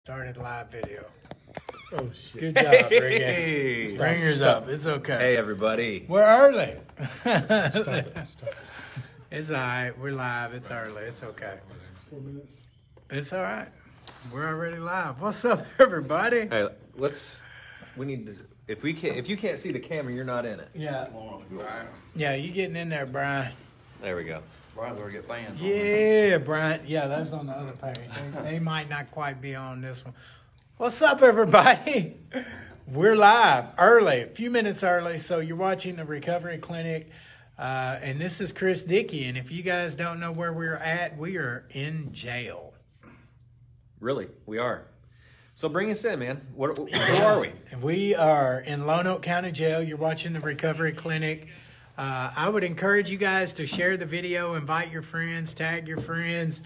Started live video. Oh, shit. Good job, Ricky. Hey. Springer's up. It's okay. Hey, everybody. We're early. Stop it. It's all right. We're live. It's early. It's okay. 4 minutes. It's all right. We're already live. What's up, everybody? Hey, we need to, if you can't see the camera, you're not in it. Yeah. Yeah, you getting in there, Brian. There we go. Brian's already get fans. Yeah, Brian. Yeah, that's on the other page. They might not quite be on this one. What's up, everybody? We're live early, a few minutes early. So you're watching the Recovery Clinic. And this is Chris Dickie. And if you guys don't know where we're at, we are in jail. Really, we are. So bring us in, man. Where are we? We are in Lonoke County Jail. You're watching the Recovery Clinic. I would encourage you guys to share the video, invite your friends, tag your friends.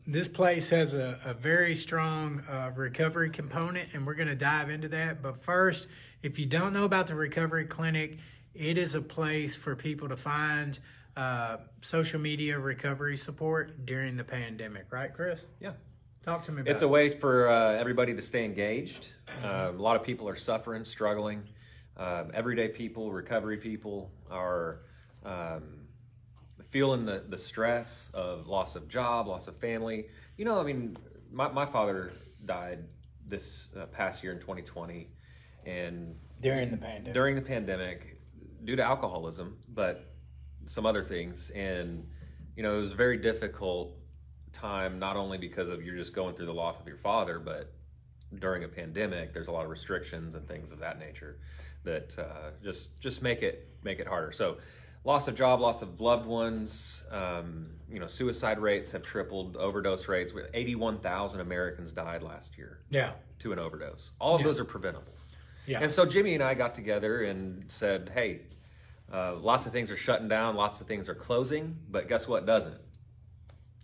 This place has a very strong recovery component, and we're going to dive into that. But first, if you don't know about the Recovery Clinic, it is a place for people to find social media recovery support during the pandemic. Right, Chris? Yeah. Talk to me about it. It's a way for everybody to stay engaged. A lot of people are suffering, struggling. Everyday people, recovery people are feeling the stress of loss of job, loss of family. You know, I mean, my father died this past year in 2020. And during the pandemic. Due to alcoholism, but some other things. And, you know, it was a very difficult time, not only because of you're just going through the loss of your father, but during a pandemic, there's a lot of restrictions and things of that nature that just make it harder. So loss of job, loss of loved ones, you know, suicide rates have tripled, overdose rates. 81,000 Americans died last year to an overdose. All of those are preventable. Yeah. And so Jimmy and I got together and said, hey, lots of things are shutting down, lots of things are closing, but guess what doesn't?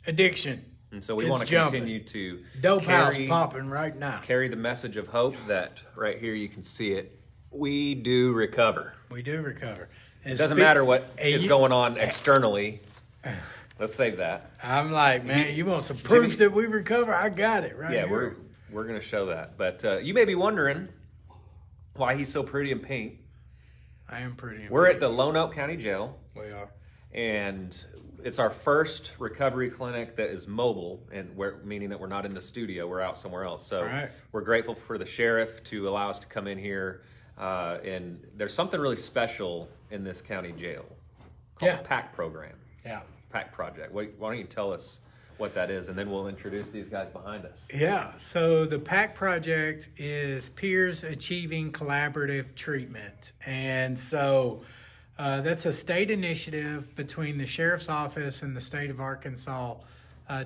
Addiction. And so we want to continue to dope house popping right now. Carry the message of hope that right here you can see it. We do recover. We do recover. And it doesn't matter what is going on externally. Let's save that. I'm like, man, you want some proof that we recover? I got it right here. We're going to show that. But you may be wondering why he's so pretty in pink. I am pretty in pink. We're at the Lonoke County Jail. We are. And it's our first recovery clinic that is mobile, and meaning that we're not in the studio, we're out somewhere else. So we're grateful for the sheriff to allow us to come in here. And there's something really special in this county jail called the Pact Program. Yeah. Pact Project. Why don't you tell us what that is, and then we'll introduce these guys behind us. Yeah, so the Pact Project is Peers Achieving Collaborative Treatment. And so that's a state initiative between the Sheriff's Office and the state of Arkansas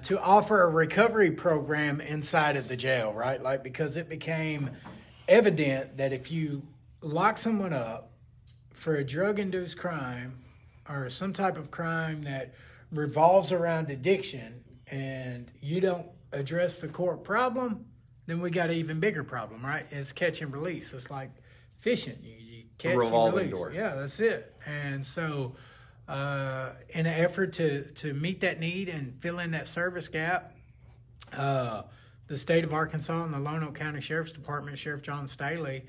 to offer a recovery program inside of the jail, right? Like, because it became evident that if you lock someone up for a drug-induced crime or some type of crime that revolves around addiction, and you don't address the core problem, then we got an even bigger problem, right? It's catch and release. It's like fishing. You catch and release. Door. Yeah, that's it. And so in an effort to meet that need and fill in that service gap, the state of Arkansas and the Lonoke County Sheriff's Department, Sheriff John Staley,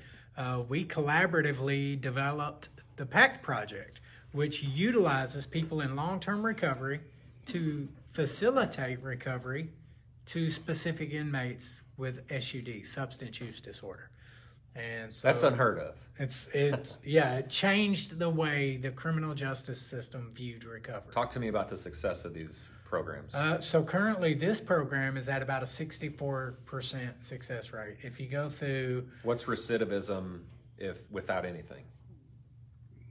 we collaboratively developed the Pact Project, which utilizes people in long-term recovery to facilitate recovery to specific inmates with SUD, substance use disorder. And so that's unheard of. It changed the way the criminal justice system viewed recovery. Talk to me about the success of these programs. So currently this program is at about a 64% success rate. If you go through... What's recidivism without anything?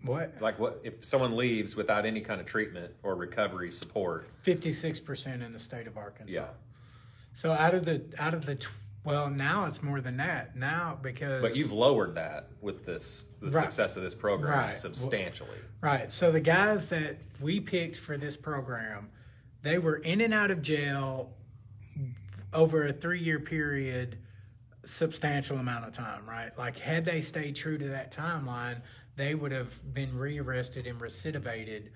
What? Like what if someone leaves without any kind of treatment or recovery support? 56% in the state of Arkansas. Yeah. So well, now it's more than that. Now because But you've lowered that with the success of this program substantially. Right. So the guys that we picked for this program, they were in and out of jail over a 3-year period, substantial amount of time, right? Like had they stayed true to that timeline, they would have been rearrested and recidivated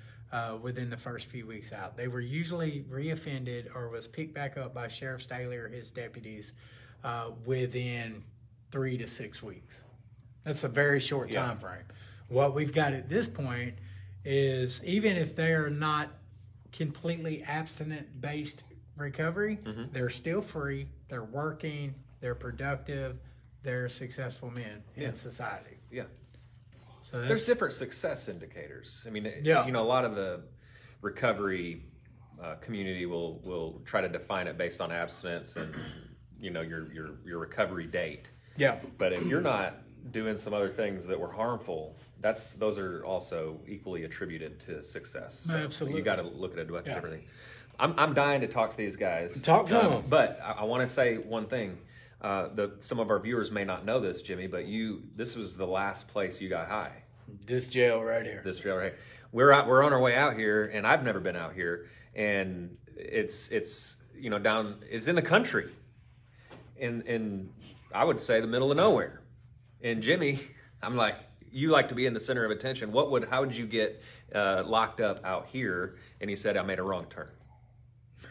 within the first few weeks out. They were usually reoffended or was picked back up by Sheriff Staley or his deputies within 3 to 6 weeks. That's a very short time frame. What we've got at this point is, even if they are not completely abstinent-based recovery, they're still free, they're working, they're productive, they're successful men in society. Yeah. So there's different success indicators. I mean, Yeah. you know, a lot of the recovery community will try to define it based on abstinence and, you know, your recovery date. Yeah. But if you're not doing some other things that were harmful, those are also equally attributed to success. So Absolutely. You got to look at a bunch of different things. I'm dying to talk to these guys. Talk to them. But I want to say one thing. Some of our viewers may not know this, Jimmy, but this was the last place you got high. This jail right here. This jail right here. We're on our way out here, and I've never been out here, and it's you know it's in the country, in I would say the middle of nowhere. And Jimmy, I'm like, you like to be in the center of attention. How would you get locked up out here? And he said, I made a wrong turn.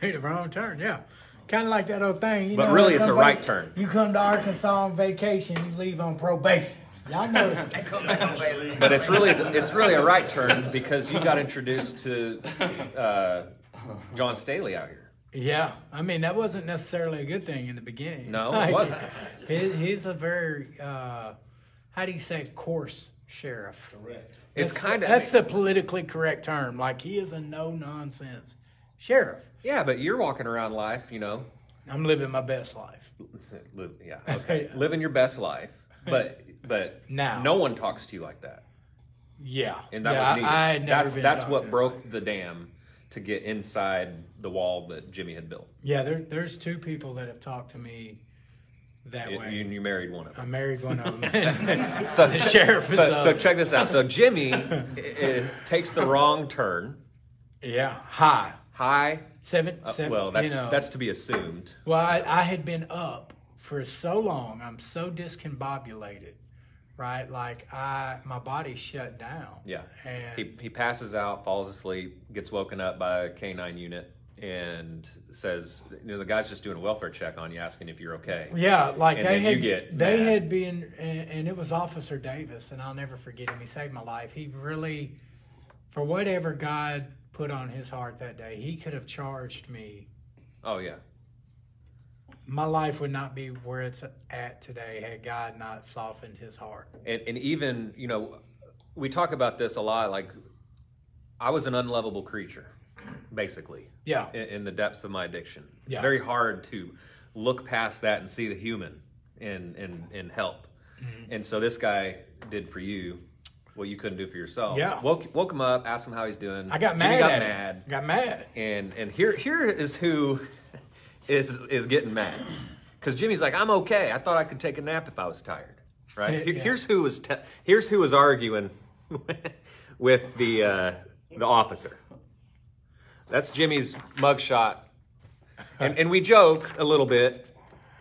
Made a wrong turn, yeah. Kind of like that old thing. You But know, really, you it's a come right back- turn. You come to Arkansas on vacation, you leave on probation. Y'all know this. But it's really a right turn because you got introduced to John Staley out here. Yeah, I mean, that wasn't necessarily a good thing in the beginning. No, it wasn't. He's a very, how do you say, coarse sheriff. Correct. That's the politically correct term. Like, he is a no-nonsense sheriff. Yeah, but you're walking around life, you know. I'm living my best life. Yeah, okay. Living your best life, but Now. no one talks to you like that. Yeah. And that yeah, was needed. I had never been That's talked what to broke like the dam to get inside the wall that Jimmy had built. Yeah, there's 2 people that have talked to me that way. You married one of I them. married one of them. So, the sheriff is so check this out. So Jimmy takes the wrong turn. Yeah, high. Seven. Well, that's you know. that's to be assumed. Well, I had been up for so long. I'm so discombobulated, right? Like my body shut down. Yeah. And He passes out, falls asleep, gets woken up by a K-9 unit, and says, you know, the guy's just doing a welfare check on you, asking if you're okay. yeah, like And they then had you get they mad. had been, and it was Officer Davis, and I'll never forget him. He saved my life. He really, for whatever God put on his heart that day, he could have charged me. Oh, yeah. My life would not be where it's at today had God not softened his heart. And even, you know, we talk about this a lot, like, I was an unlovable creature, basically. Yeah. In the depths of my addiction. Yeah. Very hard to look past that and see the human and help. Mm-hmm. And so this guy did for you what you couldn't do for yourself. Yeah. Woke him up, asked him how he's doing. I got Jimmy mad. got at mad. him. Got mad. And here is who is getting mad. Because Jimmy's like, I'm okay. I thought I could take a nap if I was tired. Right? Yeah. Here's who was arguing with the officer. That's Jimmy's mugshot. And we joke a little bit,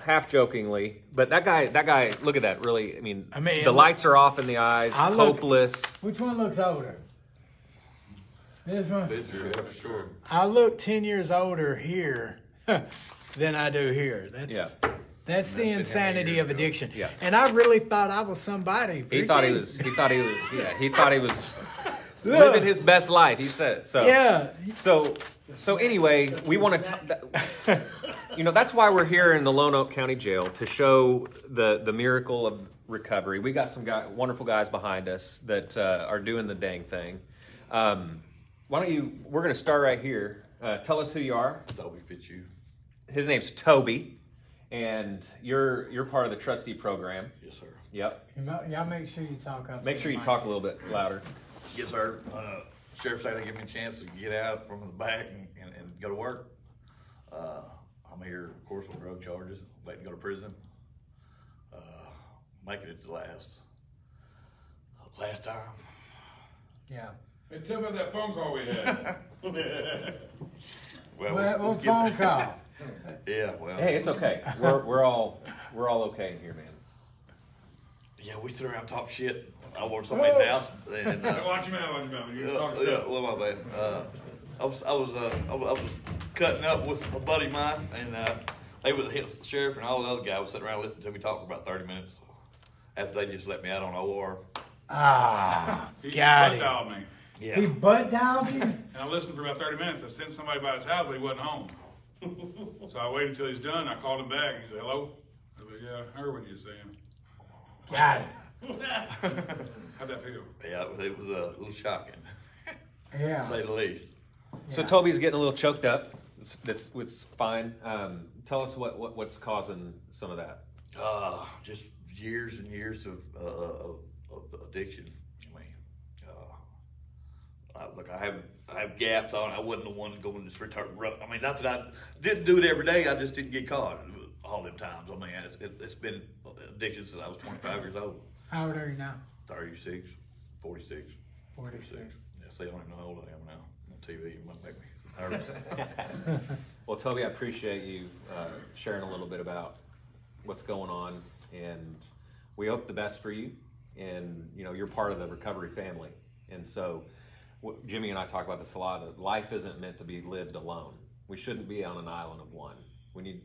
half jokingly, but that guy, look at that, really, I mean the lights are off in the eyes, hopeless. Which one looks older? This one? Yeah, for sure. I look 10 years older here than I do here. That's the insanity of addiction. Yeah. And I really thought I was somebody. He thought he was living his best life. He said so. Yeah. So anyway, we want to, you know, that's why we're here in the Lonoke County Jail, to show the miracle of recovery. We got some wonderful guys behind us that are doing the dang thing. Why don't you? We're going to start right here. Tell us who you are. Toby Fitzhugh. His name's Toby, and you're part of the trustee program. Yes, sir. Yep. Y'all make sure you talk up. Make sure you talk a little bit louder. Yes, sir. Sheriff said they give me a chance to get out from the back and go to work. I'm here, of course, on drug charges, waiting to go to prison. Making it to the last time. Yeah. Hey, tell me about that phone call we had. Well, What phone call? Yeah, well. Hey, it's okay. We're all okay in here, man. Yeah, we sit around and talk shit over somebody's house. And, Watch him out, You talk yeah, stuff. well, my bad. I was cutting up with a buddy of mine, and the sheriff and all the other guys was sitting around listening to me talk for about 30 minutes. After they just let me out on OR. He got butt it. dialed me. Yeah. He butt dialed you? And I listened for about 30 minutes. I sent somebody by his house, but he wasn't home. So I waited until he's done. I called him back. He said, hello? I said, yeah, I heard what you were saying. Got it. How'd that feel? Yeah, it was a little shocking, Yeah. to say the least. So Toby's getting a little choked up. It's fine. Tell us what's causing some of that. Just years and years of addiction. I mean, look, I have gaps on. I wasn't the one going to just return. I mean, not that I didn't do it every day. I just didn't get caught all them times. I mean, it's been addiction since I was 25 years old. How old are you now? 36, 46. 46. Yeah, see, I don't even know how old I am now. On TV, it might make me nervous. Well, Toby, I appreciate you sharing a little bit about what's going on, and we hope the best for you. And you're part of the recovery family, and so Jimmy and I talk about this a lot. That life isn't meant to be lived alone. We shouldn't be on an island of one. We need,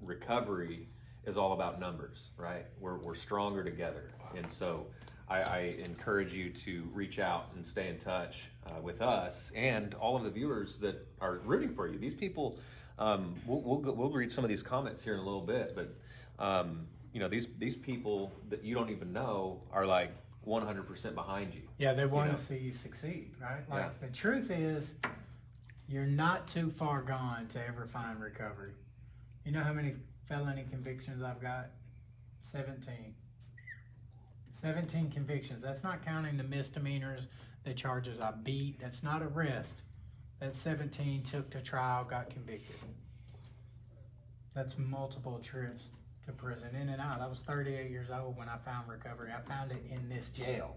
recovery is all about numbers, right? We're stronger together, and so I encourage you to reach out and stay in touch with us and all of the viewers that are rooting for you. These people, we'll read some of these comments here in a little bit, but these people that you don't even know are like 100% behind you. Yeah, they want to see you succeed, right? Like the truth is, you're not too far gone to ever find recovery. You know how many felony convictions I've got? 17. 17 convictions. That's not counting the misdemeanors, the charges I beat. That's not arrest. That's 17, took to trial, got convicted. That's multiple trips to prison, in and out. I was 38 years old when I found recovery. I found it in this jail,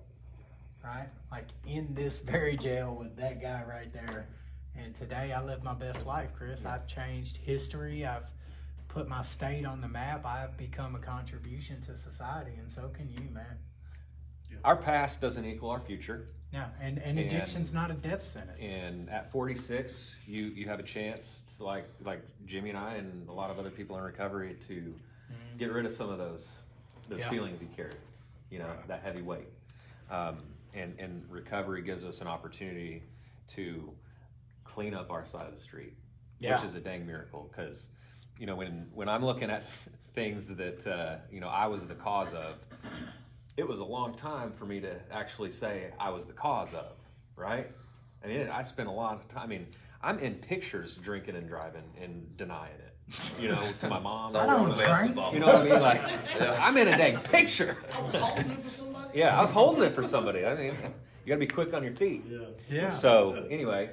right? Like in this very jail with that guy right there. And today I live my best life, Chris. I've changed history. I've put my state on the map. I've become a contribution to society, and so can you, man. Our past doesn't equal our future. Yeah, and addiction's not a death sentence. And at 46, you have a chance to, like Jimmy and I and a lot of other people in recovery, to get rid of some of those feelings you carry, that heavy weight. And recovery gives us an opportunity to clean up our side of the street, which is a dang miracle. Because, when I'm looking at things that, I was the cause of, it was a long time for me to actually say I was the cause of, right? I mean, I spent a lot of time. I mean, I'm in pictures drinking and driving and denying it, to my mom. I don't drink. You know what I mean? Like, I'm in a dang picture. I was holding it for somebody? Yeah, I was holding it for somebody. I mean, you gotta be quick on your feet. Yeah. So, anyway,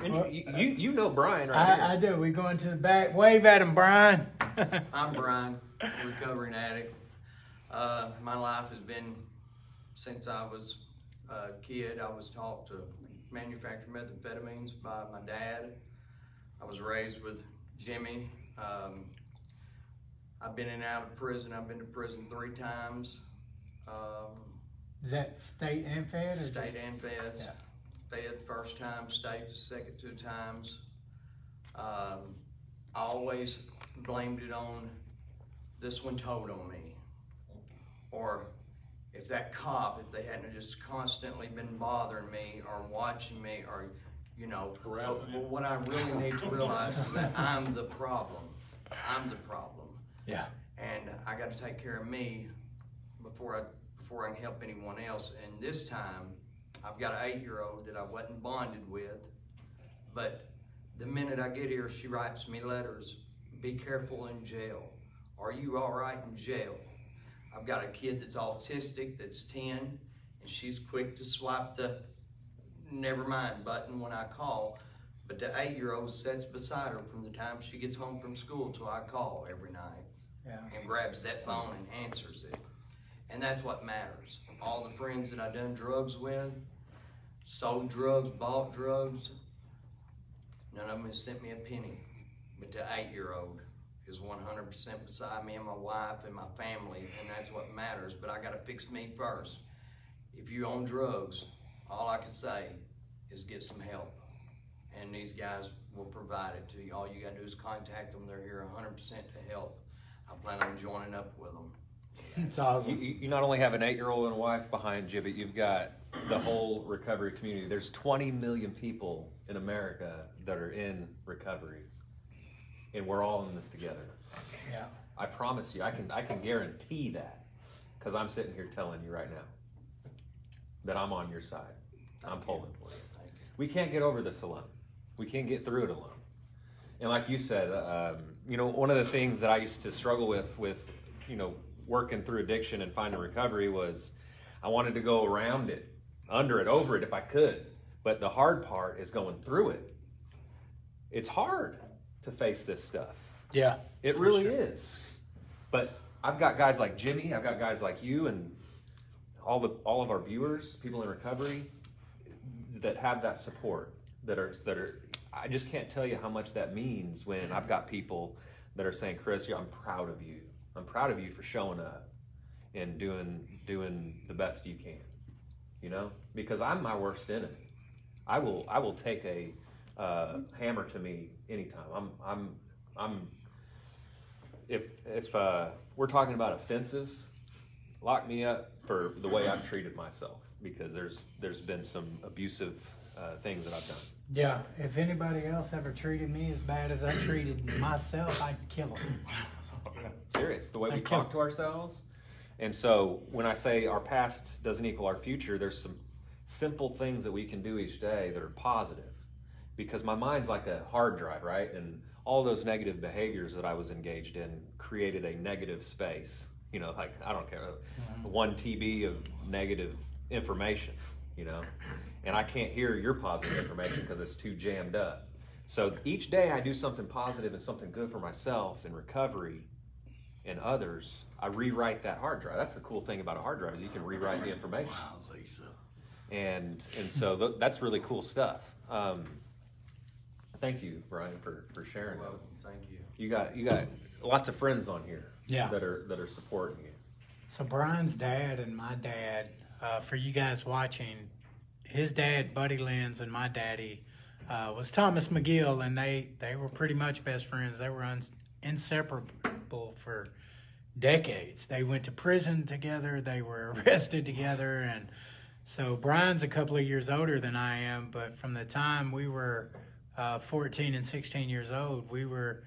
you know Brian, right? I do. We're going to the back. Wave at him, Brian. I'm Brian, recovering addict. My life has been, since I was a kid, I was taught to manufacture methamphetamines by my dad. I was raised with Jimmy. I've been in and out of prison. I've been to prison 3 times. Is that state and fed? State and feds. Yeah. Fed first time, state the second 2 times. I always blamed it on this one told on me. Or if that cop, if they hadn't just constantly been bothering me or watching me or, but what I really need to realize is that I'm the problem. I'm the problem. Yeah. And I got to take care of me before I can help anyone else. And this time, I've got an 8-year-old that I wasn't bonded with, but the minute I get here, she writes me letters. Be careful in jail. Are you all right in jail? I've got a kid that's autistic, that's 10, and she's quick to swipe the never mind button when I call. But the 8-year-old sits beside her from the time she gets home from school till I call every night. And grabs that phone and answers it. And that's what matters. All the friends that I done drugs with, sold drugs, bought drugs, none of them has sent me a penny. But the 8-year-old is 100% beside me and my wife and my family, and that's what matters. But I got to fix me first. If you're on drugs, all I can say is get some help, and these guys will provide it to you. All you got to do is contact them. They're here 100% to help. I plan on joining up with them. It's awesome. You not only have an 8-year-old and a wife behind you, but you've got the whole recovery community. There's 20 million people in America that are in recovery, and we're all in this together. Yeah. I promise you, I can guarantee that, because I'm sitting here telling you right now that I'm on your side. I'm pulling for you. We can't get over this alone. We can't get through it alone. And like you said, one of the things that I used to struggle with working through addiction and finding recovery was I wanted to go around it, under it, over it if I could. But the hard part is going through it. It's hard to face this stuff. Yeah. It really is. But I've got guys like Jimmy, I've got guys like you, and all of our viewers, people in recovery, that have that support, that are I just can't tell you how much that means when I've got people that are saying, Chris, I'm proud of you. I'm proud of you for showing up and doing the best you can, because I'm my worst enemy. I will take a hammer to me anytime. If we're talking about offenses, lock me up for the way I've treated myself, because there's been some abusive things that I've done. Yeah, if anybody else ever treated me as bad as I treated myself, I'd kill them. Serious, the way we talk to ourselves. And so when I say our past doesn't equal our future, there's some simple things that we can do each day that are positive, because my mind's like a hard drive, right? And all those negative behaviors that I was engaged in created a negative space, like, I don't care, 1 TB of negative information, and I can't hear your positive information because it's too jammed up. So each day I do something positive and something good for myself in recovery and others. I rewrite that hard drive. That's the cool thing about a hard drive, is you can rewrite the information. Wow, Lisa. And so that's really cool stuff. Thank you, Brian, for sharing that. Thank you. You got lots of friends on here. Yeah. that are supporting you. So Brian's dad and my dad, for you guys watching, his dad, Buddy Lenz, and my daddy was Thomas McGill, and they were pretty much best friends. They were inseparable for decades. They went to prison together. They were arrested together. And so Brian's a couple of years older than I am, but from the time we were 14 and 16 years old, we were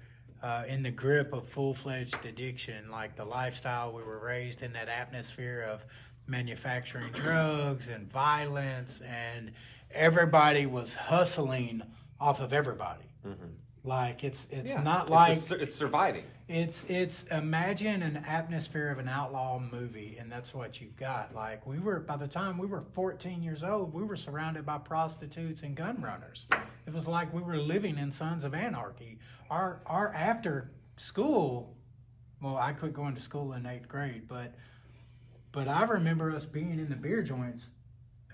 in the grip of full-fledged addiction. Like the lifestyle, we were raised in that atmosphere of manufacturing drugs and violence, and everybody was hustling off of everybody. Mm-hmm. Like it's surviving. It's imagine an atmosphere of an outlaw movie, and that's what you've got. Like by the time we were 14 years old, we were surrounded by prostitutes and gun runners. It was like we were living in Sons of Anarchy. Our after school, well, I quit going to school in 8th grade, but I remember us being in the beer joints,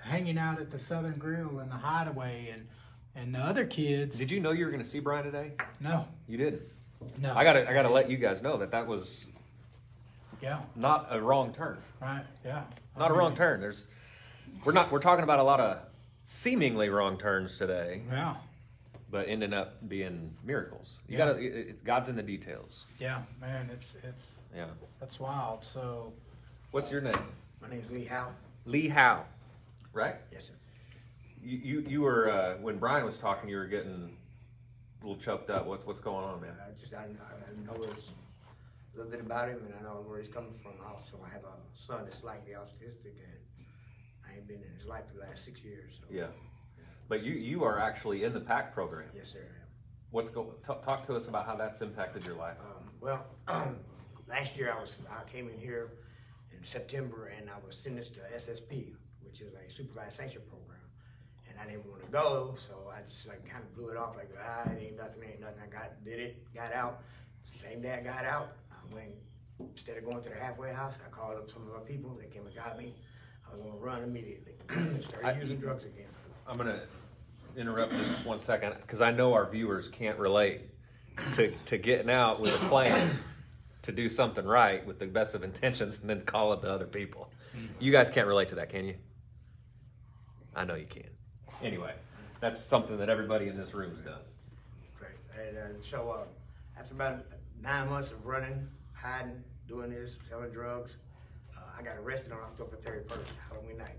hanging out at the Southern Grill and the Hideaway, and the other kids. Did you know you were going to see Brian today? No. You didn't? No. I gotta let you guys know that was not a wrong turn. Right, yeah. Not a wrong turn. We're talking about a lot of seemingly wrong turns today. Yeah. But ending up being miracles. God's in the details. Yeah, man, it's that's wild. So, what's your name? My name's Lee Howe. Lee Howe, right? Yes, sir. You were when Brian was talking, you were getting a little choked up. What's going on, man? I know a little bit about him, and I know where he's coming from. Also, I have a son that's slightly autistic, and I ain't been in his life for the last 6 years. So. Yeah. But you are actually in the Pact program. Yes, sir, I am. Talk to us about how that's impacted your life. Last year I came in here in September, and I was sentenced to SSP, which is a supervised sanction program. And I didn't want to go, so I just kind of blew it off like, it ain't nothing. I did it, got out. Same day I got out, I went, instead of going to the halfway house, I called up some of our people. They came and got me. I was going to run immediately. Started using drugs again. I'm going to interrupt just 1 second, because I know our viewers can't relate to getting out with a plan to do something right with the best of intentions and then call up the other people. You guys can't relate to that, can you? I know you can. Anyway, that's something that everybody in this room's done. Great. And so after about 9 months of running, hiding, doing this, selling drugs, I got arrested on October 31st, Halloween night.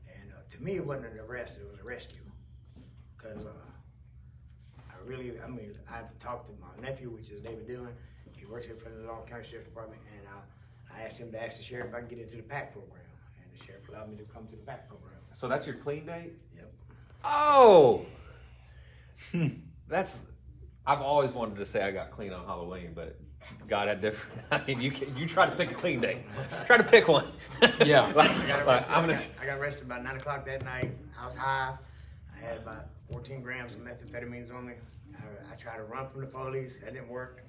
And to me, it wasn't an arrest, it was a rescue. Because I've talked to my nephew, which is David Dillon. He works here for the Lonoke County Sheriff's Department, and I asked him to ask the sheriff if I could get into the Pact program. And the sheriff allowed me to come to the Pact program. So that's your clean date? Yep. Oh! I've always wanted to say I got clean on Halloween, but God had different. I mean, you try to pick a clean date. Try to pick one. Yeah. I got arrested about 9 o'clock that night. I was high. I had about 14 grams of methamphetamines on me. I tried to run from the police. That didn't work.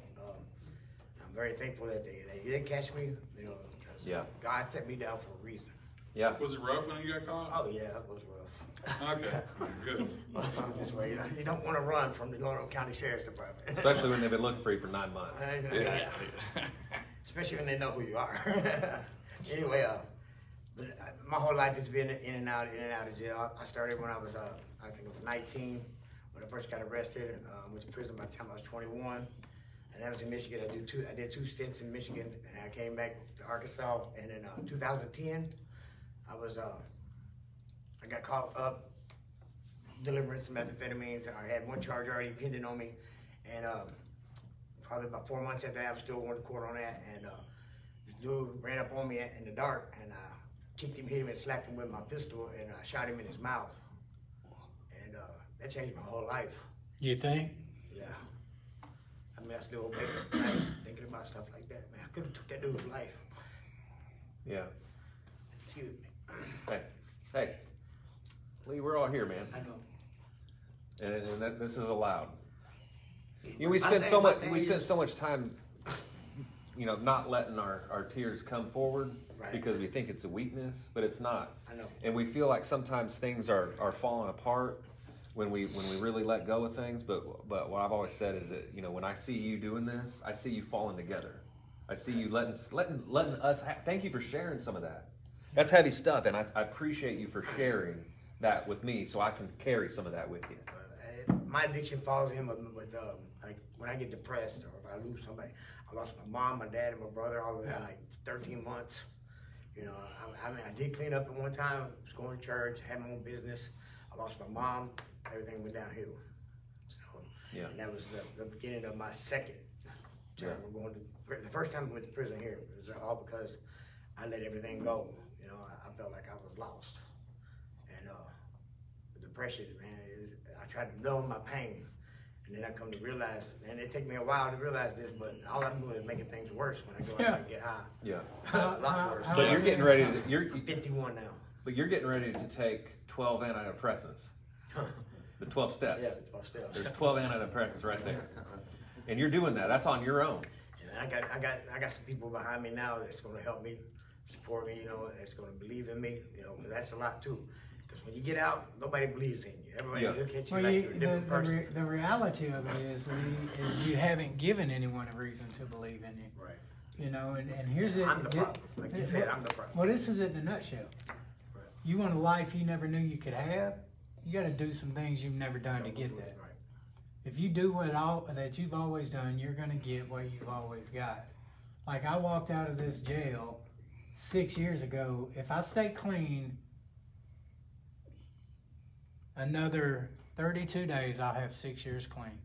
I'm very thankful that they did catch me. You know, because God set me down for a reason. Yeah. Was it rough when you got caught? Oh yeah, it was rough. Okay, good. This way, you don't want to run from the Lonoke County Sheriff's Department. Especially when they've been looking for you for 9 months. Yeah. Especially when they know who you are. Anyway, my whole life has been in and out of jail. I started when I was, I think it was 19, when I first got arrested. Went to prison by the time I was 21. And that was in Michigan. I did 2 stints in Michigan, and I came back to Arkansas. And in 2010, I got caught up delivering some methamphetamines. I had 1 charge already pending on me, and probably about 4 months after that, I was still going to court on that. And this dude ran up on me in the dark, and I kicked him, hit him, and slapped him with my pistol, and I shot him in his mouth. And that changed my whole life. You think? Yeah. I mean, I still wake up at night thinking about stuff like that. Man, I could have took that dude's life. Yeah. Excuse me. Hey, Lee, we're all here, man. I know. And this is allowed. You know, we spend so much time, you know, not letting our tears come forward because we think it's a weakness, but it's not. I know. And we feel like sometimes things are falling apart when we really let go of things. But what I've always said is that, you know, when I see you doing this, I see you falling together. I see you letting us. Thank you for sharing some of that. That's heavy stuff, and I appreciate you for sharing that with me, so I can carry some of that with you. My addiction follows him with like when I get depressed or if I lose somebody. I lost my mom, my dad, and my brother all within like 13 months. You know, I mean, I did clean up at one time. I was going to church, had my own business. I lost my mom. Everything went downhill. So, and that was the beginning of my second term. We're going to the first time I went to prison here. It was all because I let everything go. You know, I felt like I was lost. And the depression, man, I tried to numb my pain. And then I come to realize, and it took me a while to realize this, but all I'm doing is making things worse when I go out and get high. Yeah. A lot worse. But you're getting ready to, you're 51 now. But you're getting ready to take 12 antidepressants. The 12 steps. Yeah, the 12 steps. There's 12 antidepressants right there. And you're doing that. That's on your own. And I got some people behind me now that's going to help me, support me, you know, that's going to believe in me, you know, 'cause that's a lot too. Because when you get out, nobody believes in you. Everybody look at you like you're a different person. The reality of it is you haven't given anyone a reason to believe in you. Right. You know, and here's it. I'm the problem. Like you said, I'm the problem. Well, this is it in a nutshell. Right. You want a life you never knew you could have, you got to do some things you've never done to get that. Right. If you do that you've always done, you're going to get what you've always got. Like I walked out of this jail 6 years ago. If I stay clean another 32 days, I'll have 6 years clean.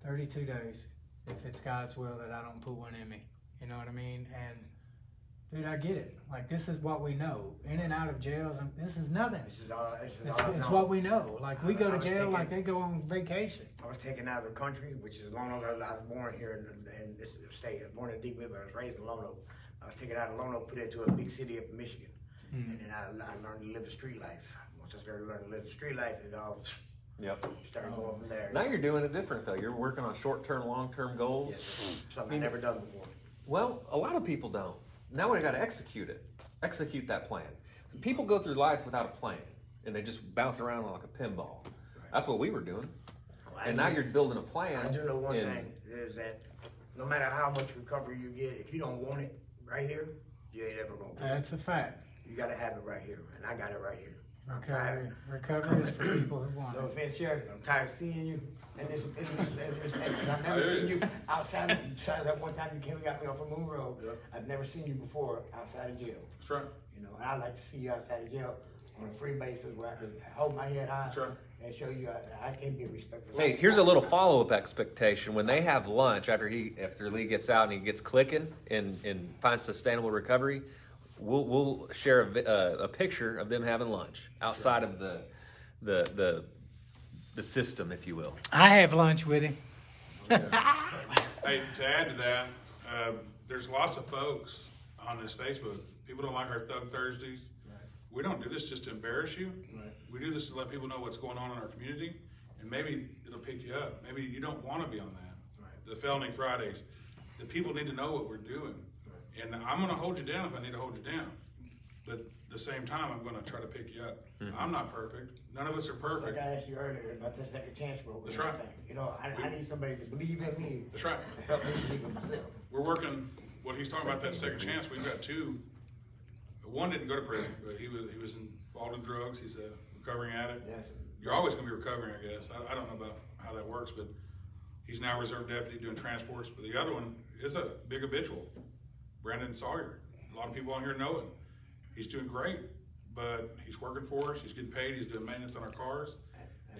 32 days, if it's God's will that I don't put one in me. You know what I mean? And dude, I get it. Like this is what we know. In and out of jails, and this is nothing. It's what we know. Like we go to jail like they go on vacation. I was taken out of the country, which is Lonoke. I was born here in this state. I was born in Dickie, but I was raised in Lonoke. I was taken out of Lonoke, put into a big city up in Michigan. And then I learned to live the street life. Once I started learning to live the street life, it all started going from there. Now you're doing it different though. You're working on short-term, long-term goals. Yes, something I've never done before. Well, a lot of people don't. Now we got to execute it. Execute that plan. People go through life without a plan, and they just bounce around like a pinball. That's what we were doing. And now you're building a plan. I do know one thing, is that no matter how much recovery you get, if you don't want it right here, you ain't ever gonna get it. That's a fact. You gotta have it right here, and I got it right here. Recovery is for people who want No it. offense, Sheriff, I'm tired of seeing you, and I've never seen you outside of that one time you came and got me off of Moon Road. Yep. I've never seen you before outside of jail. That's right. You know, and I'd like to see you outside of jail on a free basis where I can hold my head high. That's right. And show you I can be respectful. Hey, here's a little follow-up expectation. When they have lunch after Lee gets out and he gets clicking and finds sustainable recovery, we'll share a picture of them having lunch outside of the system, if you will. I have lunch with him. Hey, to add to that, there's lots of folks on this Facebook. People don't like our Thug Thursdays. Right. We don't do this just to embarrass you. Right. We do this to let people know what's going on in our community, and maybe it'll pick you up. Maybe you don't want to be on that. Right. The Felony Fridays. The people need to know what we're doing. Right. And I'm going to hold you down if I need to hold you down. But at the same time, I'm going to try to pick you up. Mm-hmm. I'm not perfect. None of us are perfect. Like I asked you earlier about the second chance program. That's right. You know, I need somebody to believe in me. That's right. To help me believe in myself. We're working, what he's talking about, that second chance. We've got two. One didn't go to prison, but he was involved in drugs. He's a recovering addict. Yes. You're always going to be recovering, I guess. I don't know about how that works, but he's now reserve deputy doing transports. But the other one is a big habitual, Brandon Sawyer. A lot of people on here know him. He's doing great, but he's working for us. He's getting paid. He's doing maintenance on our cars.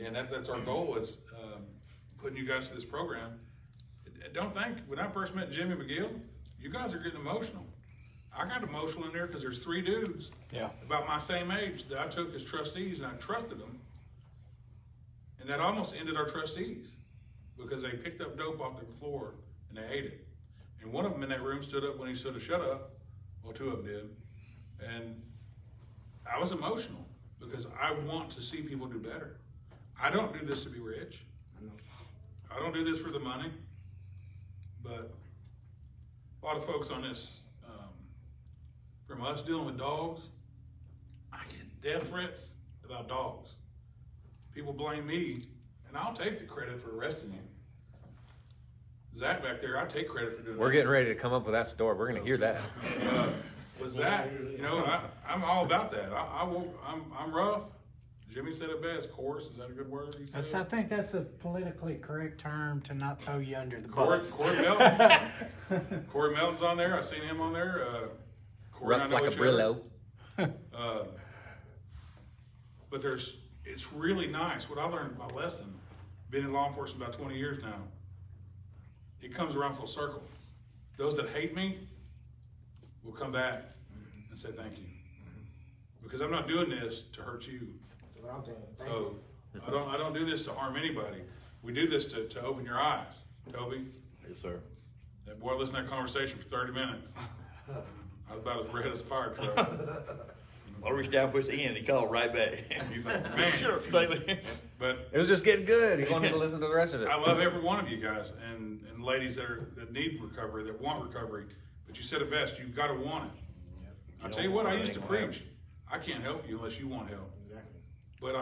And that's our goal, is putting you guys to this program. Don't think, when I first met Jimmy McGill, you guys are getting emotional. I got emotional in there because there's 3 dudes about my same age that I took as trustees, and I trusted them. And that almost ended our trustees because they picked up dope off the floor and they ate it. And one of them in that room stood up when he should have shut up. Well, 2 of them did. And I was emotional because I want to see people do better. I don't do this to be rich. I don't do this for the money. But a lot of folks on this, from us dealing with dogs, I get death threats about dogs. People blame me, and I'll take the credit for arresting him. Zach back there, I take credit for doing that. We're getting ready to come up with that story. We're going to hear that. But Zach, you know, I'm all about that. I'm rough. Jimmy said it best. Coarse, is that a good word? He said I think that's a politically correct term to not throw you under the bus. Corey Melton. Corey Melton's on there. I seen him on there. Corey Rough like a Brillo. But it's really nice. What I learned, my lesson, been in law enforcement about 20 years now, it comes around full circle. Those that hate me will come back and say thank you. Because I'm not doing this to hurt you. That's what I'm saying. So I don't do this to harm anybody. We do this to open your eyes. Toby? Yes, sir. That boy listened to that conversation for 30 minutes. I was about as red as a fire truck. I reached down, pushed the end, he called right back. He's like, man. Sure, Staley. But It was just getting good. He wanted to listen to the rest of it. I love every one of you guys and ladies that need recovery, that want recovery. But you said it best, you've got to want it. I tell you what, I used to preach. I can't help you unless you want help. Exactly. But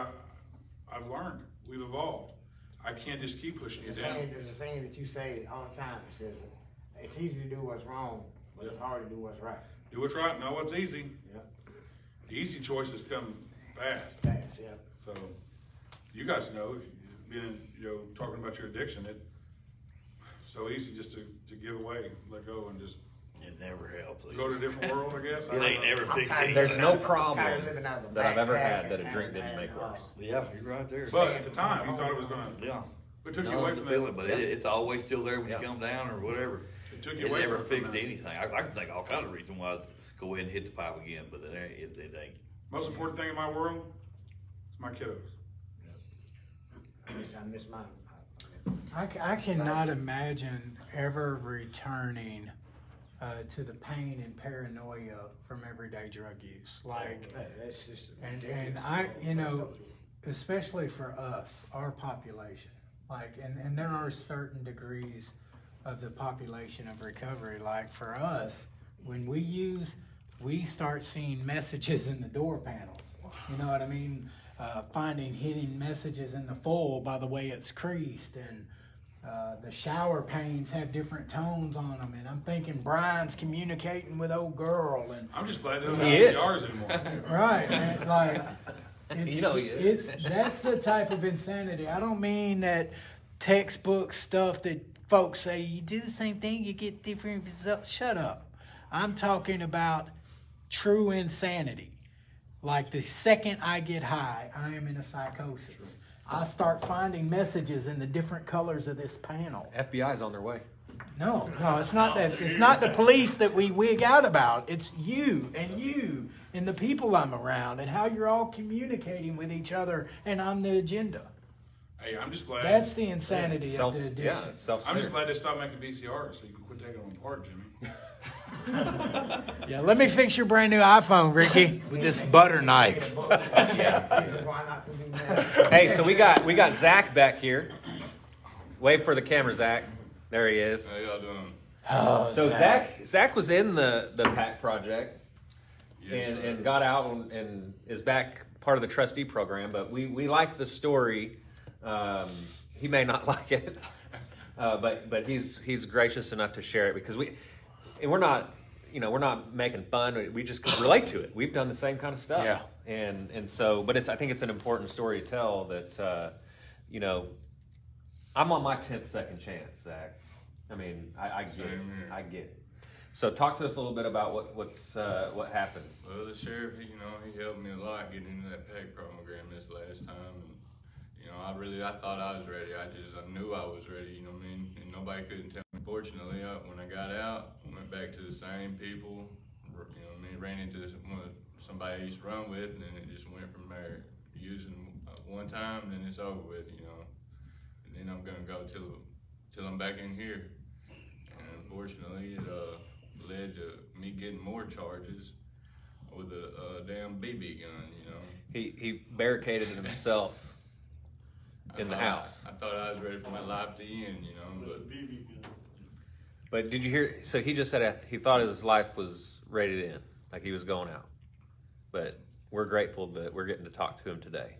I've learned. We've evolved. I can't just keep pushing you down. There's a saying that you say all the time. It says, it's easy to do what's wrong, but it's hard to do what's right. Do what's right. Know what's easy. Yep. The easy choices come fast. Fast, yeah. So you guys know, if you've been, talking about your addiction, it's so easy just to give away, let go, and just It never helps. go to a different world, I guess. It ain't never fixed anything. There's no I'm problem tired of living out of the that I've ever backpack had that a and- drink didn't and, make worse. Yeah, you're right there. But at the time, you thought it was going to. Yeah. It took you None away of from the feeling, that. but it's always still there when Yeah. you come down or whatever. It took you It away never from fixed that. anything. I can think of all kinds of reasons why I'd go ahead and hit the pipe again, but it ain't. Most important thing in my world is my kiddos. I miss mine. I cannot imagine ever returning to the pain and paranoia from everyday drug use. Like, That's just and especially for us, our population, like, and there are certain degrees of the population of recovery. Like for us, when we use, we start seeing messages in the door panels. You know what I mean? finding hidden messages in the foil by the way it's creased, and the shower panes have different tones on them, and I'm thinking Brian's communicating with old girl, and I'm just glad they don't He have is. VCRs anymore. right, and like it's, You know he is. that's the type of insanity. I don't mean that textbook stuff that folks say you do the same thing, you get different results. Shut up. I'm talking about true insanity. Like the second I get high, I am in a psychosis. I start finding messages in the different colors of this panel. FBI's on their way. No, it's not that. It's not the police that we wig out about. It's you and the people I'm around and how you're all communicating with each other, and I'm the agenda. Hey, I'm just glad. That's the insanity of the addiction. Yeah, it's I'm self-centered. just glad they stopped making VCRs so you can quit taking them apart, Jimmy. Yeah, let me fix your brand new iPhone, Ricky, with this butter knife. Hey, so we got Zach back here. Wait for the camera, Zach. There he is. How y'all doing? Oh, So Zach was in the Pact Project Yes, sir. and got out and is back part of the trustee program. But we like the story. He may not like it, but he's gracious enough to share it because we're not making fun. We just relate to it. We've done the same kind of stuff. Yeah. And so, but I think it's an important story to tell that I'm on my 10th second chance, Zach. I mean, I get it. Same here. I get it. So talk to us a little bit about what happened. Well, the sheriff, he helped me a lot getting into that PAC program this last time. And, I thought I was ready. I knew I was ready, you know what I mean? And nobody couldn't tell me. Fortunately, when I got out, I went back to the same people, you know what I mean? Ran into somebody I used to run with, and then it just went from there. Using one time, then it's over with, And then I'm gonna go till I'm back in here. And unfortunately, it led to me getting more charges with a damn BB gun, He barricaded himself in the house. I thought I was ready for my life to end, But did you hear? So he just said he thought his life was ready to end, like he was going out. But we're grateful that we're getting to talk to him today,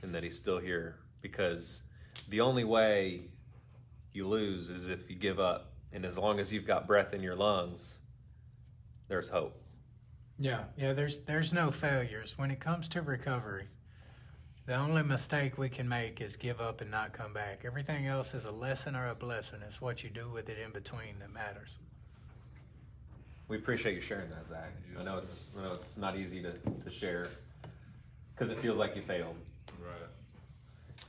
and that he's still here, because the only way you lose is if you give up. And as long as you've got breath in your lungs, there's hope. Yeah. There's no failures when it comes to recovery. The only mistake we can make is give up and not come back. Everything else is a lesson or a blessing. It's what you do with it in between that matters. We appreciate you sharing that, Zach. I know it's not easy to share because it feels like you failed.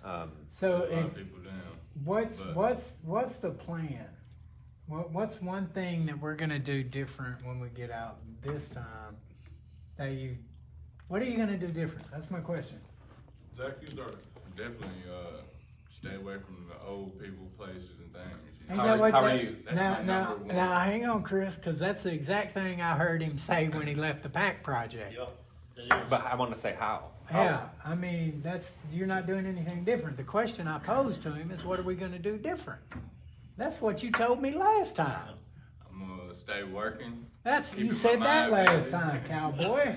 Right. So A lot of people down. what's the plan? What's one thing that we're gonna do different when we get out this time? What are you gonna do different? That's my question. Zach, you started. Definitely stay away from the old people, places, and things. Ain't How that are- what how are that's- you? That's Now, my now, number one. now, hang on, Chris, because that's the exact thing I heard him say when he left the Pact Project. But I want to say how. Yeah, I mean, you're not doing anything different. The question I posed to him is, what are we going to do different? That's what you told me last time. I'm gonna stay working. You Keep said my that mind last busy. time, cowboy.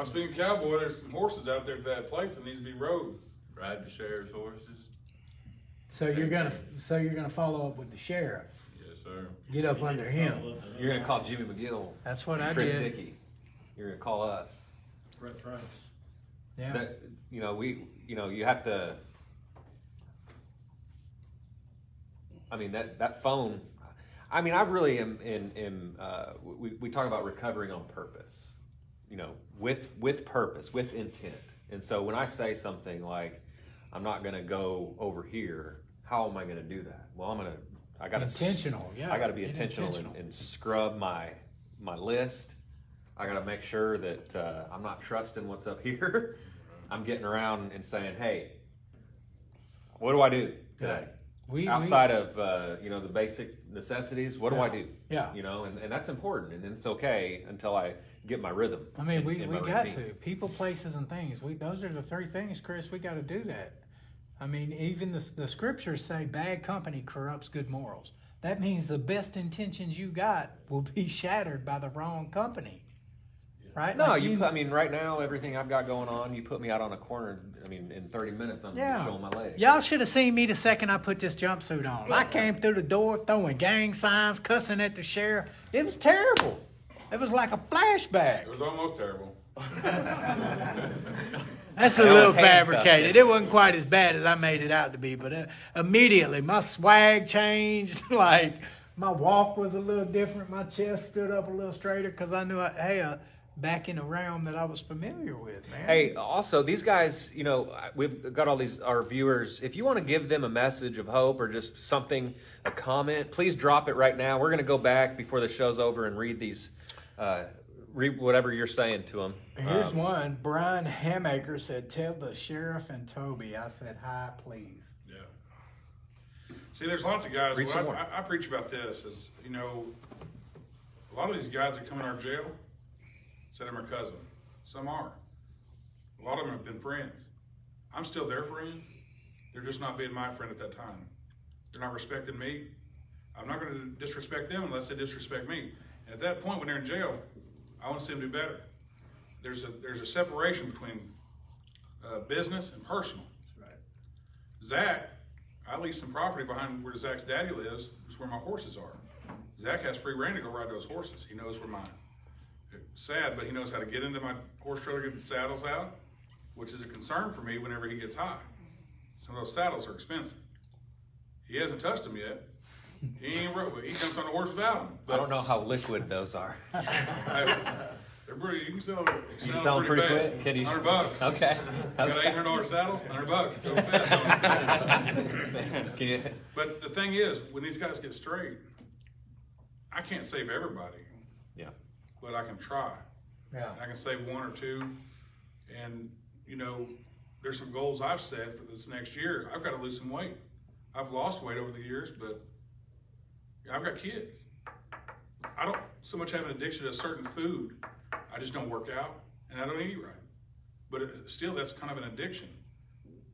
Speaking of cowboy, there's some horses out there for that place that needs to be rode. Ride the sheriff's horses. So you're gonna follow up with the sheriff. Yes, sir. Get up under him. You're going to call Jimmy McGill, That's what I Chris did. Dickie. You're going to call us. Yeah. That, you have to. I mean, that phone. I mean, I really am. We talk about recovering on purpose. With purpose, with intent. And so when I say something like, "I'm not going to go over here," how am I going to do that? Well, I got to Intentional, yeah. I got to be Get intentional, intentional. And scrub my list. I got to make sure that I'm not trusting what's up here. I'm getting around and saying, "Hey, what do I do today?" Outside of the basic necessities, what do I do? Yeah. And that's important, and it's okay until I get my rhythm. I mean, we in my got routine. to. People, places, and things. Those are the three things, Chris. We got to do that. I mean, even the scriptures say bad company corrupts good morals. That means the best intentions you got will be shattered by the wrong company. right? No, Like I mean, right now, everything I've got going on, you put me out on a corner, I mean, in 30 minutes, I'm showing my legs. Y'all should have seen me the second I put this jumpsuit on. I came through the door throwing gang signs, cussing at the sheriff. It was terrible. It was like a flashback. It was almost terrible. That's a little fabricated. It wasn't quite as bad as I made it out to be, but immediately my swag changed. Like my walk was a little different. My chest stood up a little straighter because I knew, back in a realm that I was familiar with, man. Hey, also, these guys, you know, we've got all our viewers. If you want to give them a message of hope or just something, a comment, please drop it right now. We're going to go back before the show's over and read these, read whatever you're saying to them. Here's one. Brian Hamaker said, "Tell the sheriff and Toby I said hi, please." Yeah. See, there's lots of guys. I preach about this is, you know, a lot of these guys that come in our jail say they're my cousin. Some are. A lot of them have been friends. I'm still their friend. They're just not being my friend at that time. They're not respecting me. I'm not going to disrespect them unless they disrespect me. And at that point, when they're in jail, I want to see them do better. There's a separation between business and personal. Right. Zach, I lease some property behind where Zach's daddy lives, is where my horses are. Zach has free reign to go ride those horses. He knows where mine. Sad, but he knows how to get into my horse trailer, get the saddles out, which is a concern for me whenever he gets high. Some of those saddles are expensive. He hasn't touched them yet. He jumps on the horse without them. I don't know how liquid those are. They're pretty. You can sell them. You can sell them pretty fast. quick. Can you? $100. Okay. Got an $800 saddle. $100. Go fast. Can you? But the thing is, when these guys get straight, I can't save everybody. Yeah. But I can try. Yeah. I can save one or two. And, you know, there's some goals I've set for this next year. I've got to lose some weight. I've lost weight over the years, but I've got kids. I don't so much have an addiction to a certain food. I just don't work out and I don't eat right. But still, that's kind of an addiction.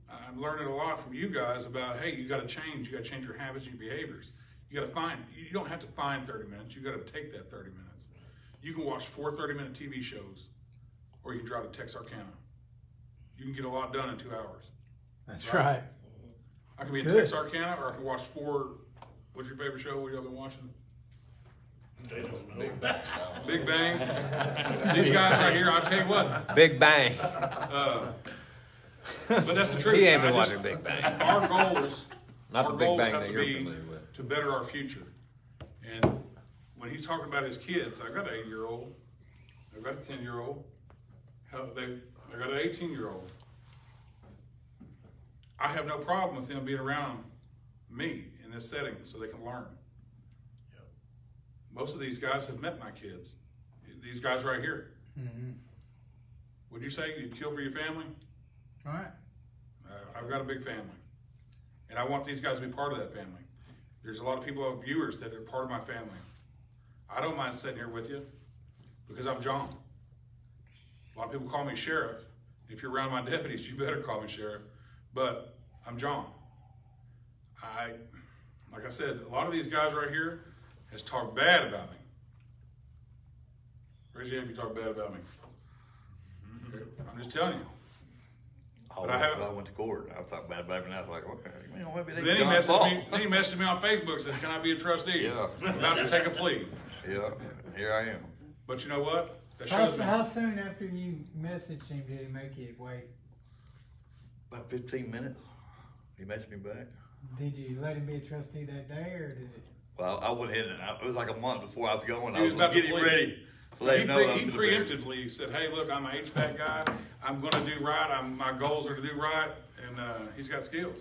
I'm learning a lot from you guys about, hey, you got to change. You got to change your habits and your behaviors. You got to you don't have to find 30 minutes. You got to take that 30 minutes. You can watch 4 30-minute TV shows, or you can drive to Texarkana. You can get a lot done in 2 hours. That's right. I can be in Texarkana, or I can watch 4. What's your favorite show? What y'all been watching? They don't know. Big Bang. These guys right here, I'll tell you what. Big Bang. But that's the truth. He ain't been watching Big Bang. Our goals, Not the Big Bang have that to you're be familiar with. to better our future. And when he's talking about his kids, I got an 8-year-old, I've got a 10-year-old, I got an 18-year-old. I have no problem with them being around me in this setting so they can learn. Yep. Most of these guys have met my kids. These guys right here. Mm-hmm. Would you say you'd kill for your family? All right. I've got a big family. And I want these guys to be part of that family. There's a lot of people, viewers, that are part of my family. I don't mind sitting here with you because I'm John. A lot of people call me sheriff. If you're around my deputies, you better call me sheriff. But I'm John. Like I said, a lot of these guys right here has talked bad about me. Raise your hand if you talk bad about me. I'm just telling you. I went to court. I talked bad about him, and I was like, okay. You know, maybe Then he messaged me on Facebook and said, can I be a trustee? Yeah. I'm about to take a plea. Yeah, here I am. But you know what? That How, shows me. how soon after you messaged him did he make you wait? About 15 minutes. He messaged me back. Did you let him be a trustee that day, or did it? Well, I went ahead and it was like a month before I was going. He I was was about to getting plead. ready. So they know he preemptively said, hey, look, I'm an HVAC guy. I'm going to do right. My goals are to do right. And he's got skills.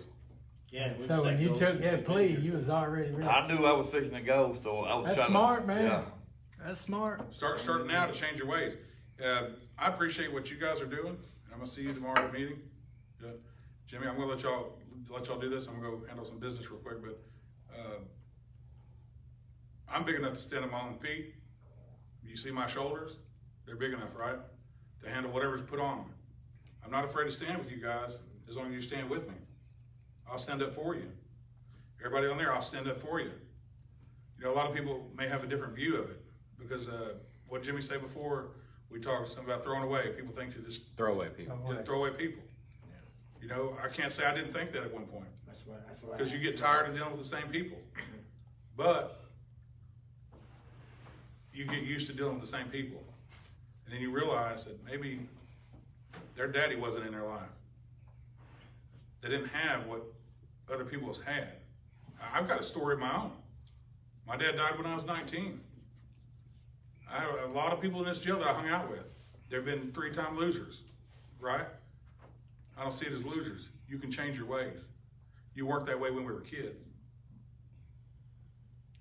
Yeah. So when you took that plea, you was already ready. I knew I was fixing to go, so I was That's trying smart, to, man. Yeah. That's smart. Starting now to change your ways. I appreciate what you guys are doing. I'm going to see you tomorrow at the meeting. Yeah. Jimmy, I'm going to let y'all do this. I'm going to go handle some business real quick. But I'm big enough to stand on my own feet. You see my shoulders? They're big enough, right? To handle whatever's put on them. I'm not afraid to stand with you guys as long as you stand with me. I'll stand up for you. Everybody on there, I'll stand up for you. You know, a lot of people may have a different view of it because what Jimmy said before We talk something about throwing away. People think you just Throwaway people. throw away people. You know, I can't say I didn't think that at one point. That's why. Because you get tired of dealing with the same people. But you get used to dealing with the same people. And then you realize that maybe their daddy wasn't in their life. They didn't have what other people has had. I've got a story of my own. My dad died when I was 19. I have a lot of people in this jail that I hung out with. They've been 3-time losers, right? I don't see it as losers. You can change your ways. You weren't that way when we were kids.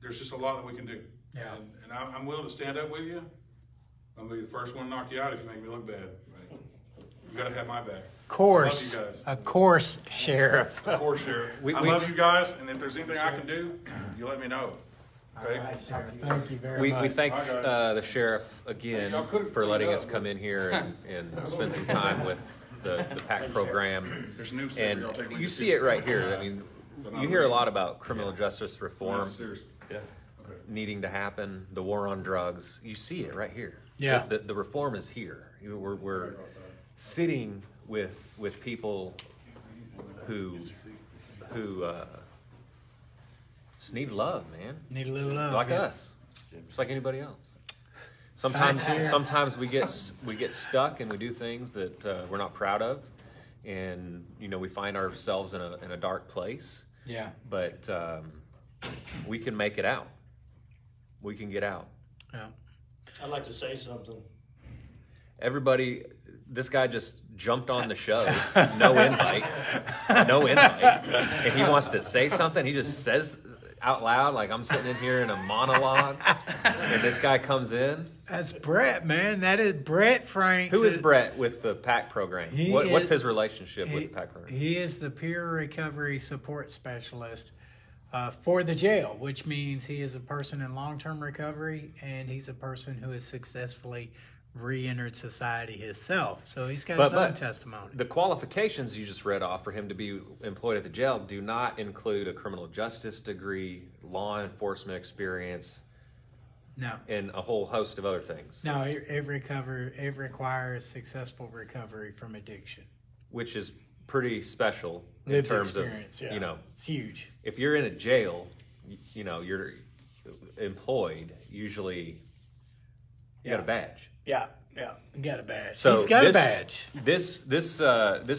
There's just a lot that we can do. Yeah. And I'm willing to stand up with you. I'm gonna be the first one to knock you out if you make me look bad. You gotta have my back. Course. I love you guys. Of course, Sheriff. Of course, Sheriff. I love you guys, and if there's anything I can do, you let me know. Okay? All right, Thank you very much. We thank Hi, guys. the sheriff again Y'all could've for letting cleaned us up, come in here and spend some time with the Pact program. There's news And y'all take me you to see it right here. I mean, you hear a lot about criminal justice reform Yeah. needing to happen, the war on drugs. You see it right here. Yeah. The reform is here. We're sitting with people who just need love, man. Need a little love. Like yeah. us, just like anybody else. Thanks, Sarah. Sometimes we get stuck and we do things that we're not proud of, and we find ourselves in a dark place. Yeah. But we can make it out. We can get out. Yeah. I'd like to say something. Everybody, this guy just jumped on the show, no invite, and he wants to say something. He just says out loud, like I'm sitting in here in a monologue, and this guy comes in. That's Brett, man. That is Brett Franks. Who is Brett with the Pact program? What's his relationship with the Pact program? He is the peer recovery support specialist for the jail, which means he is a person in long-term recovery, and he's a person who has successfully re-entered society himself. So he's got his own testimony. The qualifications you just read off for him to be employed at the jail do not include a criminal justice degree, law enforcement experience, No. and a whole host of other things. No, it requires successful recovery from addiction. Which is pretty special in Lived terms experience, of, yeah. It's huge. if you're in a jail, you're employed, usually you got a badge. Yeah, yeah. Got a badge. So he's got a badge. This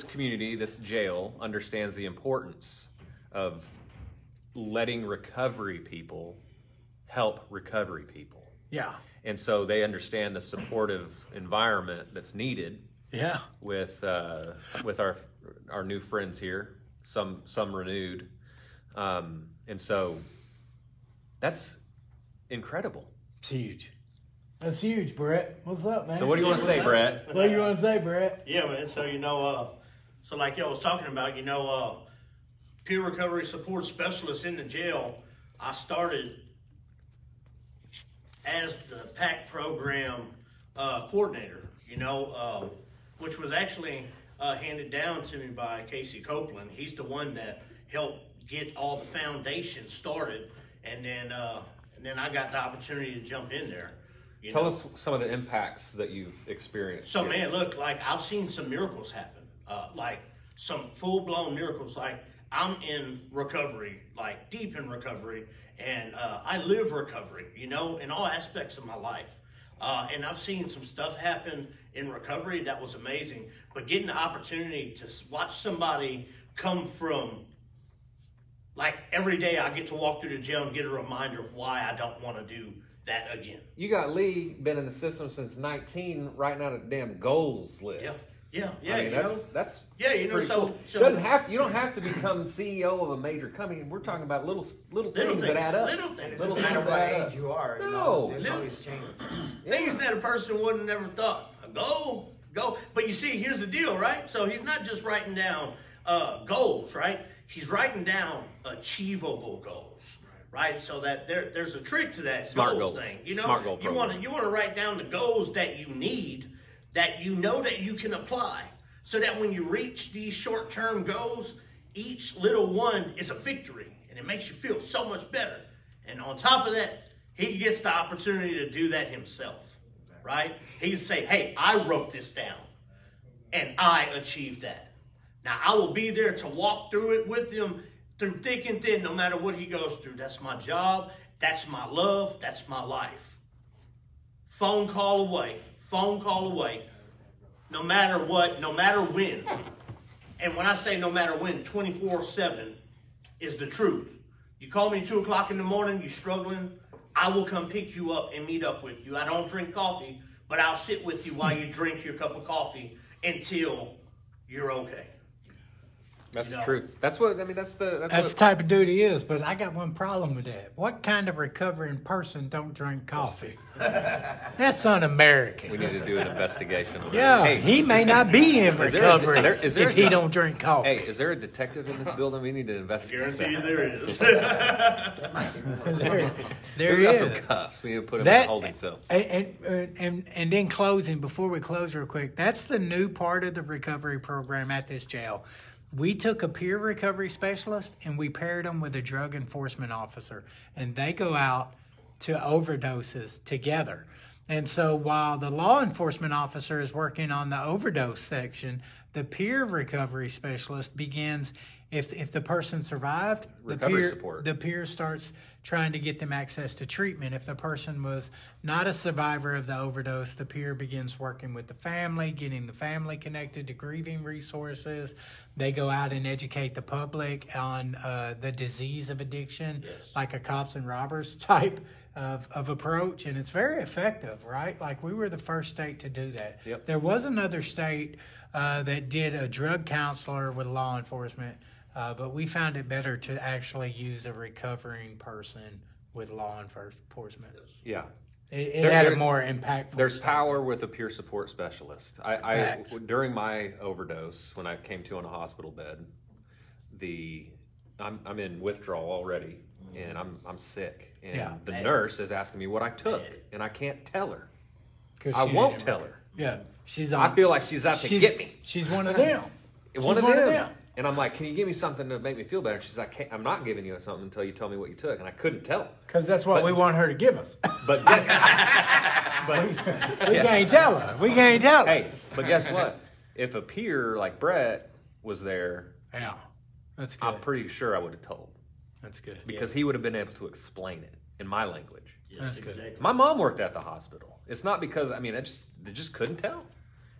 community, this jail, understands the importance of letting recovery people help recovery people. Yeah. And so they understand the supportive environment that's needed Yeah. with our new friends here, some renewed, and so that's incredible. It's huge. That's huge, Brett. What's up, man? So what do you want to say, Brett? What do you want to say, Brett? Yeah, man. So, so like y'all was talking about, peer recovery support specialist in the jail. I started as the Pact program coordinator, which was actually handed down to me by Casey Copeland. He's the one that helped get all the foundation started, and then I got the opportunity to jump in there. Tell us some of the impacts that you've experienced. So, man, look, like I've seen some miracles happen, like some full-blown miracles. Like I'm in recovery, like deep in recovery, and I live recovery, in all aspects of my life. And I've seen some stuff happen in recovery that was amazing. But getting the opportunity to watch somebody come from, like every day I get to walk through the jail and get a reminder of why I don't want to do that again. You got Lee, been in the system since 19, writing out a damn goals list. Yeah. I mean, that's yeah, pretty cool. You don't have to become CEO of a major company. We're talking about little things that add up. Little things. No matter what age you are, No. there's always change. Things that a person would have never thought. Go. But you see, here's the deal, right? So he's not just writing down goals, right? He's writing down achievable goals, right? So that there's a trick to that Smart goals goals. thing. Smart goal you want to write down the goals that you need, that you know that you can apply, so that when you reach these short-term goals, each little one is a victory, and it makes you feel so much better. And on top of that, he gets the opportunity to do that himself. right? He'd say, hey, I wrote this down, and I achieved that. Now, I will be there to walk through it with him through thick and thin, no matter what he goes through. That's my job. That's my love. That's my life. Phone call away. Phone call away. No matter what, no matter when. And when I say no matter when, 24/7 is the truth. You call me 2 o'clock in the morning, you're struggling, I will come pick you up and meet up with you. I don't drink coffee, but I'll sit with you while you drink your cup of coffee until you're okay. That's the truth. That's what I mean. That's the type of dude he is. But I got one problem with that. What kind of recovering person don't drink coffee? That's un-American. We need to do an investigation. Yeah, hey, he may not be in recovery if he don't drink coffee. Hey, is there a detective in this building? We need to investigate. Guarantee you there is. there got is. Some cuffs. We need to put him in a holding cell. And then closing, before we close real quick, that's the new part of the recovery program at this jail. We took a peer recovery specialist and we paired them with a drug enforcement officer, and they go out to overdoses together. And so while the law enforcement officer is working on the overdose section, the peer recovery specialist begins, if the person survived, the peer starts trying to get them access to treatment. If the person was not a survivor of the overdose, the peer begins working with the family, getting the family connected to grieving resources. They go out and educate the public on the disease of addiction, like a cops and robbers type of approach. And it's very effective, right? Like, we were the first state to do that. Yep. There was another state that did a drug counselor with law enforcement, but we found it better to actually use a recovering person with law enforcement. Yeah. It had a more impactful. There's power with a peer support specialist. I during my overdose, when I came to on a hospital bed, I'm in withdrawal already, and I'm sick, and the nurse is asking me what I took, and I can't tell her. I won't tell her. Yeah, I feel like she's out to get me. She's one of them. One of them. And I'm like, can you give me something to make me feel better? And she's like, I'm not giving you something until you tell me what you took. And I couldn't tell. Because that's what we want her to give us. But guess, we can't tell her. We can't tell her. Hey, but guess what? If a peer like Brett was there, that's good. I'm pretty sure I would have told. That's good. Because he would have been able to explain it in my language. Yes, that's good. Exactly. My mom worked at the hospital. It's not because, I just couldn't tell.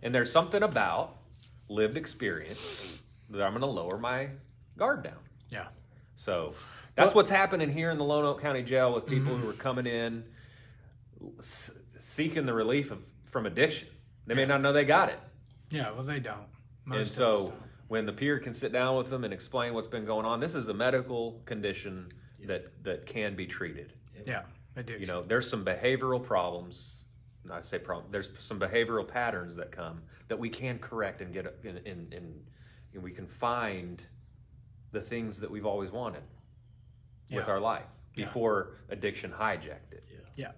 And there's something about lived experience that I'm going to lower my guard down. Yeah. So that's what's happening here in the Lonoke County Jail with people who are coming in seeking the relief from addiction. They may not know they got it. Yeah, well, they don't. And so when the peer can sit down with them and explain what's been going on, this is a medical condition that can be treated. Yeah, addiction. You know, there's some behavioral problems. I say problem. There's some behavioral patterns that come that we can correct and get in we can find the things that we've always wanted with our life before addiction hijacked it. Yeah.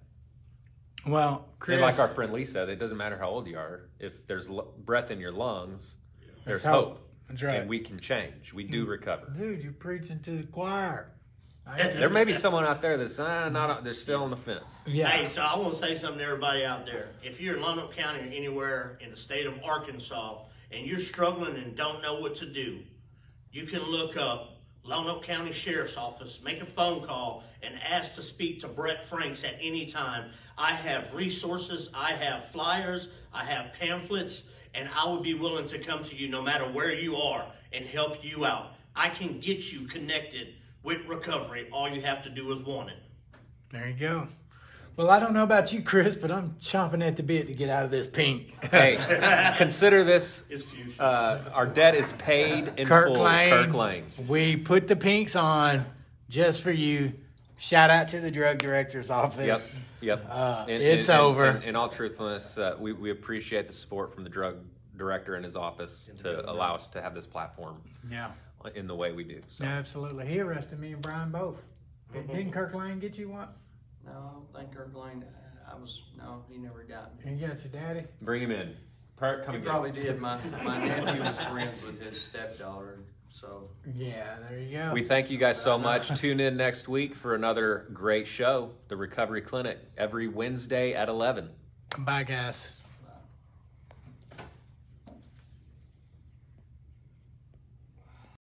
Well, Chris, and like our friend Lee said, it doesn't matter how old you are. If there's breath in your lungs, there's hope. That's right. And we can change. We do recover. Dude, you're preaching to the choir. There may be someone out there that's they're still on the fence. Yeah. Hey, so I want to say something to everybody out there. If you're in Lonoke County or anywhere in the state of Arkansas and you're struggling and don't know what to do, you can look up Lonoke County Sheriff's Office, make a phone call, and ask to speak to Brett Franks at any time. I have resources, I have flyers, I have pamphlets, and I would be willing to come to you no matter where you are and help you out. I can get you connected with recovery. All you have to do is want it. There you go. Well, I don't know about you, Chris, but I'm chomping at the bit to get out of this pink. Hey, consider this. Our debt is paid in full. Kirk Lane. We put the pinks on just for you. Shout out to the drug director's office. Yep. It's over. In all truthfulness, we appreciate the support from the drug director and his office to allow us to have this platform. Yeah. In the way we do. So. Yeah, absolutely. He arrested me and Brian both. Didn't Kirk Lane get you one? No, I don't think Kirk Lane, he never got me. And you got your daddy? Bring him in. He probably did. My nephew was friends with his stepdaughter, so. Yeah, there you go. We thank you guys so much. Tune in next week for another great show, The Recovery Clinic, every Wednesday at 11. Bye, guys.